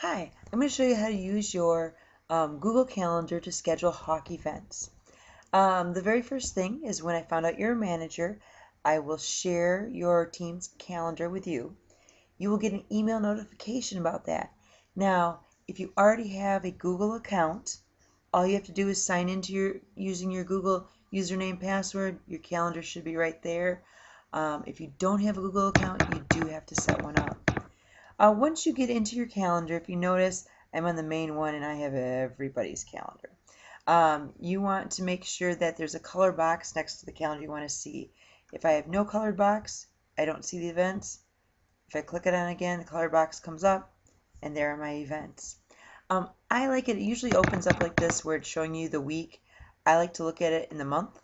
Hi, I'm going to show you how to use your Google Calendar to schedule Hawk events. The very first thing is when I found out you're a manager, I will share your team's calendar with you. You will get an email notification about that. Now, if you already have a Google account, all you have to do is sign into using your Google username password. Your calendar should be right there. If you don't have a Google account, you do have to set one up. Once you get into your calendar, if you notice, I'm on the main one and I have everybody's calendar. You want to make sure that there's a color box next to the calendar you want to see. If I have no colored box, I don't see the events. If I click it on again, the color box comes up and there are my events. I like it. It usually opens up like this where it's showing you the week. I like to look at it in the month.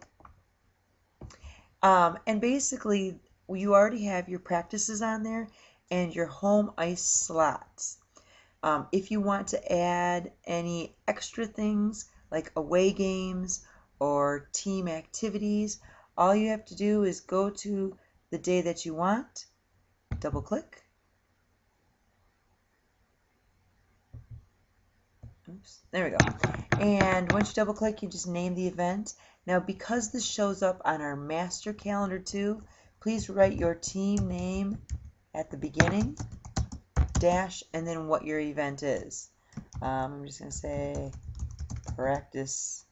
And basically, you already have your practices on there and your home ice slots. If you want to add any extra things like away games or team activities, all you have to do is go to the day that you want, double click. Oops, there we go. And once you double click, you just name the event. Now, because this shows up on our master calendar too, please write your team name at the beginning, dash, and then what your event is. I'm just going to say practice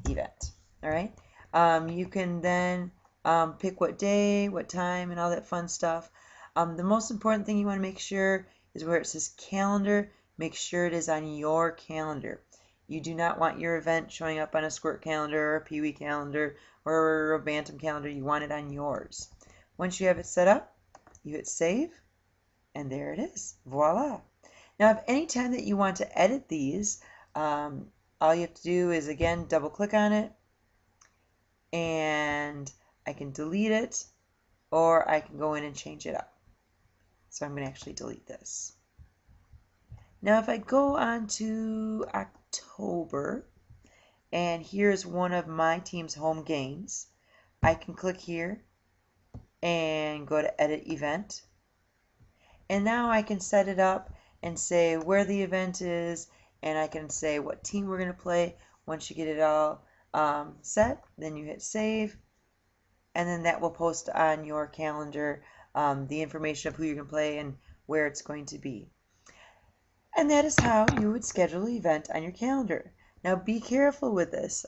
event. All right. You can then pick what day, what time, and all that fun stuff. The most important thing you want to make sure is where it says calendar, make sure it is on your calendar. You do not want your event showing up on a Squirt calendar or a Pee Wee calendar or a Bantam calendar. You want it on yours. Once you have it set up, you hit save, and there it is. Voila. Now, if any time that you want to edit these, all you have to do is, again, double click on it, and I can delete it, or I can go in and change it up. So I'm going to actually delete this. Now, if I go on to October, and here's one of my team's home games, I can click here and go to Edit Event. And now I can set it up and say where the event is, and I can say what team we're going to play. Once you get it all set, then you hit save, and then that will post on your calendar the information of who you're going to play and where it's going to be. And that is how you would schedule an event on your calendar. Now be careful with this.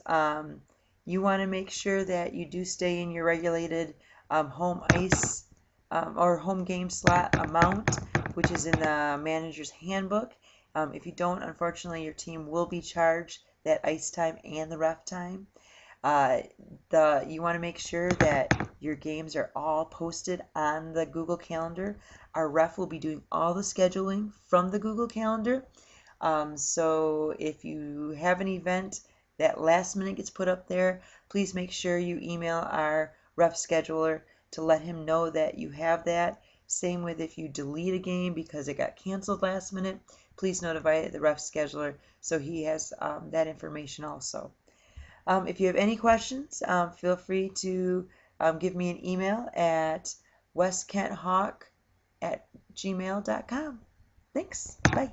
You want to make sure that you do stay in your regulated home ice or home game slot amount, which is in the manager's handbook. If you don't, unfortunately, your team will be charged that ice time and the ref time. You want to make sure that your games are all posted on the Google Calendar. Our ref will be doing all the scheduling from the Google Calendar. So if you have an event that last minute gets put up there, please make sure you email our ref scheduler to let him know that you have that. Same with if you delete a game because it got canceled last minute, please notify the ref scheduler so he has that information also. If you have any questions, feel free to give me an email at westkenthawk@gmail.com. Thanks. Bye.